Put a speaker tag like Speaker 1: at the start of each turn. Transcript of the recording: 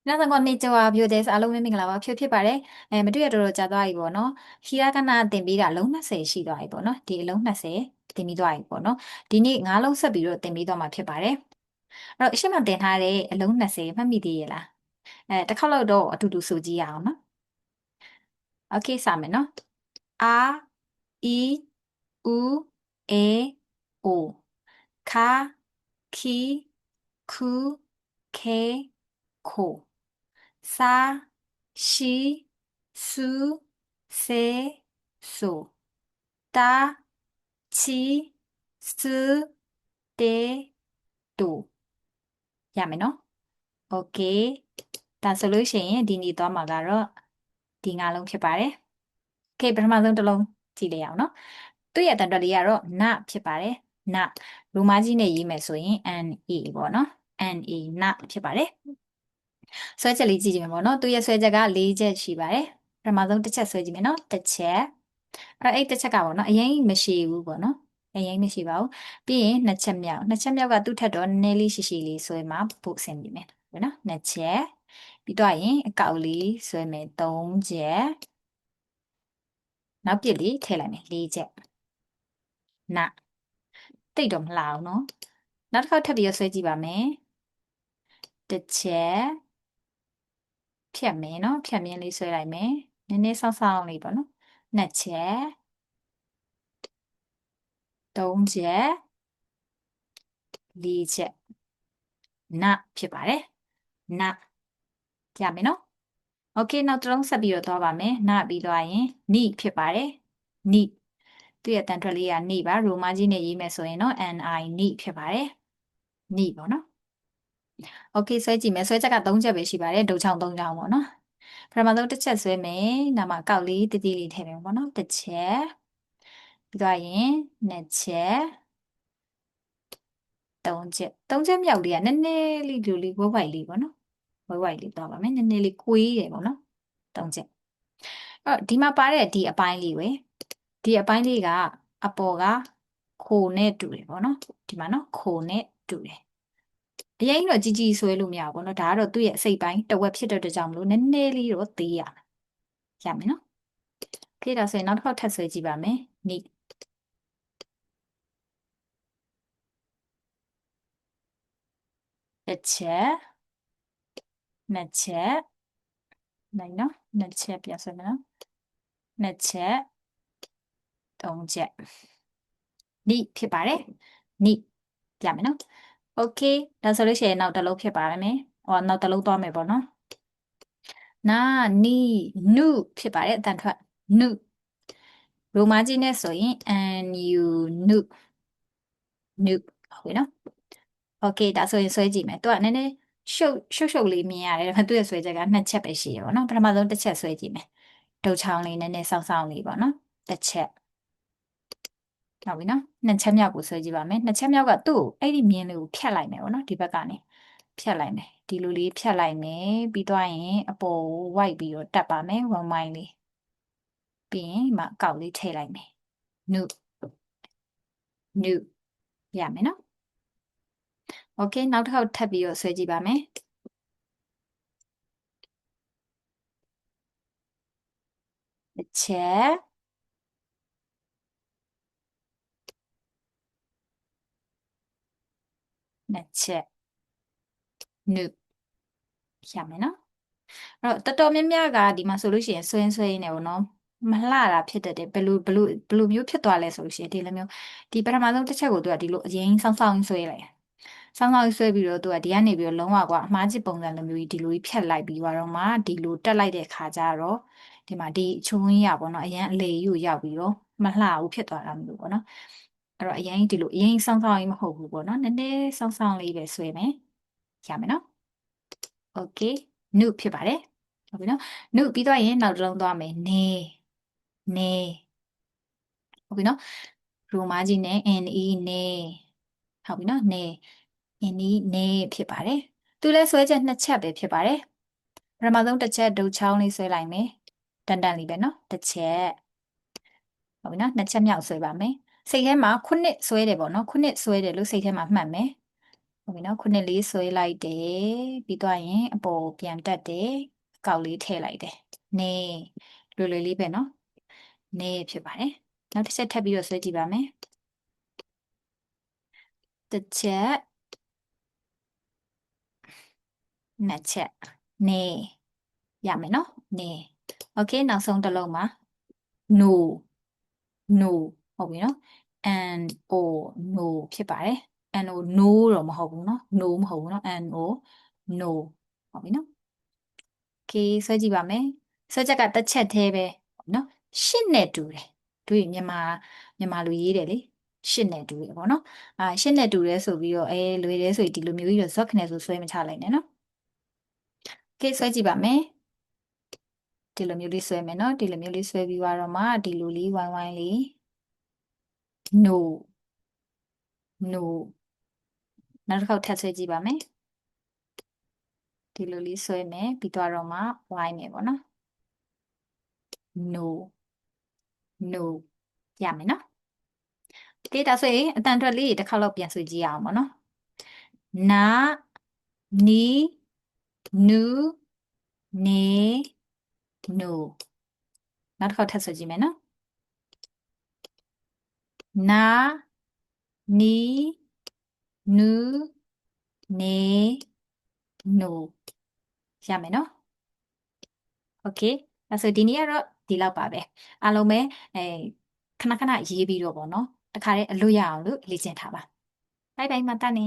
Speaker 1: 皆さんこんにちは、ビューです。အားလုံးပဲမင်္ဂလာပါဖြစ်ပါတယ်။မတွေ့ရတော့ကြာသွားပြီပေါ့နော်။ဟီရာကနာတင်ပြီးတာအလုံး20ရှိသွားပြီပေါ့နော်။ဒီအလုံး20တင်ပြီးသွားပြီပေါ့နော်။ဒီနေ့9လုံးဆက်ပြီးတော့တင်ပြီးသွားမှာဖြစ်ပါတယ်။အဲ့တော့အရှိမတင်ထားတဲ့အလုံး20မှတ်မိသေးရဲ့လား။တစ်ခေါက်လောက်တော့အတူတူဆိုကြည့်ရအောင်နော်။ Okay စမယ်နော်။အာအီဥအေအိုခါခီခုခဲခိုစာရှိစုစေဆိုတာချီစတေတူရမယ်နော်โอเคဒါဆိုလို့ရှိရင်ဒီနေ့သွားမှာကတော့ဒီ၅လုံးဖြစ်ပါတယ်โอเคပထမဆုံးတစ်လုံးကြည့်လိုက်အောင်နော်သူ့ရဲ့အတန်တော်လေးကတော့နဖြစ်ပါတယ်နရိုမာကြီးနဲ့ရေးမယ်ဆိုရင် NA ပေါ့နော် NA နဖြစ်ပါတယ်ဆွဲချက်လေးကြည့်ကြည့်မယ်ပေါ့နော်သူရဲ့ဆွဲချက်က၄ချက်ရှိပါတယ်ပထမဆုံးတစ်ချက်ဆွဲကြည့်မယ်နော်တစ်ချက်အဲ့တစ်ချက်ကပေါ့နော်အရင်မရှိဘူးပေါ့နော်အရင်မရှိပါဘူးပြီးရင်နှစ်ချက်မြောက်ကသူ့ထက်တော့နည်းနည်းလေးရှိရှိလေးဆွဲမှာပို့အဆင်ပြေမယ်ပေါ့နော်နှစ်ချက်ပြီးတော့ရင်အကောက်လေးဆွဲမယ်၃ချက်နောက်ပြစ်လေးထည့်လိုက်မယ်၄ချက်နတိတ်တော့မလှအောင်နော်နောက်တစ်ခေါက်ထပ်ပြီးဆွဲကြည့်ပါမယ်တစ်ချက်ဖြတ်မယ်နော်ဖြတ်မြင်းလေးဆွဲလိုက်မယ်နည်းနည်းဆောင်းဆောင်းလေးပေါ့နော်နှစ်ချက်သုံးချက်လေးချက်နဖြစ်ပါတယ်နကြမယ်နော်โอเคနောက်တစ်လုံးဆက်ပြီးတော့သွားပါမယ်နပြီးသွားရင်နိဖြစ်ပါတယ်နိသူ့ရဲ့တန်ထွက်လေးကနိပါရိုမာကြီးနဲ့ရေးမယ်ဆိုရင်တော့ NI နိဖြစ်ပါတယ်နိပေါ့နော်โอเคဆွဲကြည့်မယ်ဆွဲချက်က3ချက်ပဲရှိပါတယ်ဒုံချောင်း3ချောင်းပေါ့နော်ပထမဆုံးတစ်ချက်ဆွဲမယ်နောက်မှာကောက်လေးတတိလေးထည့်မယ်ပေါ့နော်တစ်ချက်ပြီးသွားရင်နှစ်ချက်3ချက်မြောက်လေးကနည်းနည်းလေးလူလေးဝက်ဝိုက်လေးပေါ့နော်ဝက်ဝိုက်လေးသွားပါမယ်နည်းနည်းလေးကွေးတယ်ပေါ့နော်3ချက်အဲ့တော့ဒီမှာပါတဲ့ဒီအပိုင်းလေးပဲဒီအပိုင်းလေးကအပေါ်ကခိုနဲ့တူတယ်ပေါ့နော်ဒီမှာနော်ခိုနဲ့တူတယ်အရင်တော့ကြီးကြီးဆွဲလို့မရဘူးပေါ့နော်ဒါကတော့သူ့ရဲ့အစိတ်ပိုင်းတစ်ဝက်ဖြစ်တဲ့အတွက်ကြောင့်မလို့နည်းနည်းလေးတော့သေးရမယ်နော်ခေဒါဆိုရင်နောက်တစ်ခေါက်ထပ်ဆွဲကြည့်ပါမယ်နိတစ်ချက်နှစ်ချက်နိုင်နော်နှစ်ချက်ပြန်ဆွဲမယ်နော်နှစ်ချက်သုံးချက်နိဖြစ်ပါတယ်နိပြမယ်နော်โอเคဒါဆိုလို့ရှိရင်နောက်တစ်လုံးဖြစ်ပါမယ်နောက်တစ်လုံးသွားမယ်ပေါ့နော်နာနီနုဖြစ်ပါတယ်အတန်ထွက်နုရိုမာကြီးနဲ့ဆိုရင် NU နုဟုတ်ပြီနော်โอเคဒါဆိုရင်ဆွဲကြည့်မယ်သူကနည်းနည်းရှုပ်လေးမြင်ရတယ်ဒါပေမဲ့သူ့ရဲ့ဆွဲချက်က2ချက်ပဲရှိရပါတော့ပထမဆုံးတစ်ချက်ဆွဲကြည့်မယ်ဒုတ်ချောင်းလေးနည်းနည်းဆောင်းဆောင်းလေးပေါ့နော်တစ်ချက်ဟုတ်ပြီနော်နှစ်ချက်မြောက်ကိုဆွဲကြည့်ပါမယ်နှစ်ချက်မြောက်ကသူ့အဲ့ဒီမြင်းလေးကိုဖြတ်လိုက်မယ်ပေါ့နော်ဒီဘက်ကနေဖြတ်လိုက်မယ်ဒီလိုလေးဖြတ်လိုက်မယ်ပြီးသွားရင်အပေါ်ကိုဝိုက်ပြီးတော့တက်ပါမယ်1မိုင်းလေးပြီးရင်ဒီမှာအကောက်လေးထည့်လိုက်မယ်နုရမယ်နော်โอเคနောက်တစ်ခေါက်ထပ်ပြီးတော့ဆွဲကြည့်ပါမယ်တစ်ချက်နှစ်ချက်နုရမယ်နော်အဲ့တော့တော်တော်များများကဒီမှာဆိုလို့ရှိရင်ဆွဲနေပေါ့နော်မလှတာဖြစ်တတ်တယ်ဘယ်လိုမျိုးဖြစ်သွားလဲဆိုလို့ရှိရင်ဒီလိုမျိုးဒီပထမဆုံးတစ်ချက်ကိုသူကဒီလိုအရင်ဆောင်းဆောင်းဆွဲလိုက်ဆောင်းဆောင်းဆွဲပြီးတော့သူကဒီကနေပြီးတော့လုံးဝကအမှားချစ်ပုံစံလိုမျိုးကြီးဒီလိုကြီးဖြတ်လိုက်ပြီးတော့မှဒီလိုတက်လိုက်တဲ့ခါကျတော့ဒီမှာဒီချုံရင်းရပေါ့နော်အရင်အလေကြီးကိုရောက်ပြီးတော့မလှဘူးဖြစ်သွားတာမျိုးပေါ့နော်အဲ့တော့အရင်ဒီလိုအရင်ဆောင်းဆောင်းကြီးမဟုတ်ဘူးပေါ့နော်နည်းနည်းဆောင်းဆောင်းလေးပဲဆွဲမယ်ရမယ်နော်โอเคနုဖြစ်ပါတယ်ဟုတ်ပြီနော်နုပြီးတော့ရင်နောက်တစ်လုံးသွားမယ်နေဟုတ်ပြီနော်ရိုမာကြီးနဲ့ NE နေဟုတ်ပြီနော်နေ NE နေဖြစ်ပါတယ်သူလည်းဆွဲချက်2ချက်ပဲဖြစ်ပါတယ်ပထမဆုံးတစ်ချက်ဒုတ်ချောင်းလေးဆွဲလိုက်မယ်တန်တန်လေးပဲနော်တစ်ချက်ဟုတ်ပြီနော်2ချက်မြောက်ဆွဲပါမယ်စိတ်ထဲမှာခုနှစ်ဆွဲတယ်ပေါ့နော်ခုနှစ်ဆွဲတယ်လို့စိတ်ထဲမှာမှတ်မယ် ဟုတ်ပြီနော်ခုနှစ်လေးဆွဲလိုက်တယ်ပြီးတော့ရင်အပေါ်ပြန်တက်တယ်အကောက်လေးထည့်လိုက်တယ်နေလွယ်လွယ်လေးပဲနော်နေဖြစ်ပါတယ်နောက်တစ်ချက်ထပ်ပြီးတော့ဆွဲကြည့်ပါမယ်တစ်ချက်နှစ်ချက်နေရမယ်နော်နေโอเคနောက်ဆုံးတစ်လုံးမှာ no no ဟုတ်ပြီနော် and o no ဖြစ်ပါတယ် and o no တော့မဟုတ်ဘူးနော် no မဟုတ်ဘူးနော် and o no ဟုတ်ပြီနော်โอเคဆွဲကြည့်ပါမယ်ဆွဲချက်ကတစ်ချက်သေးပဲနော်ရှစ်နဲ့တူတယ်တို့မြန်မာလူရေးတယ်လေရှစ်နဲ့တူတယ်ပေါ့နော်ရှစ်နဲ့တူတယ်ဆိုပြီးတော့လွယ်တယ်ဆိုရင်ဒီလိုမျိုးကြီးတော့ဇော့ခနဲ့ဆိုဆွဲမချလိုက်နဲ့နော်โอเคဆွဲကြည့်ပါမယ်ဒီလိုမျိုးလေးဆွဲမယ်နော်ဒီလိုမျိုးလေးဆွဲပြီးတော့မှဒီလိုလေးဝိုင်းဝိုင်းလေး no no နောက်တစ်ခေါက်ထပ်ဆွဲကြည့်ပါမယ်ဒီလိုလေးဆွဲမယ်ပြီးတော့မှဝိုင်းမယ်ပေါ့နော် no no ရမယ်နော်ကဲဒါဆိုရင်အတန်ထွက်လေးတစ်ခါတော့ပြန်ဆွဲကြည့်အောင်ပေါ့နော်နာနီနူနေနိုနောက်တစ်ခေါက်ထပ်ဆွဲကြည့်မယ်နော်နာနီနူနေနိုရမယ်နော်โอเคအဲ့ဆိုဒီနေ့ကတော့ဒီလောက်ပါပဲအားလုံးပဲခဏခဏရေးပြီးတော့ပေါ့နော်တခါတည်းအလွတ်ရအောင်လို့လေ့ကျင့်ထားပါဘိုင်ဘိုင်မှာတတ်နေ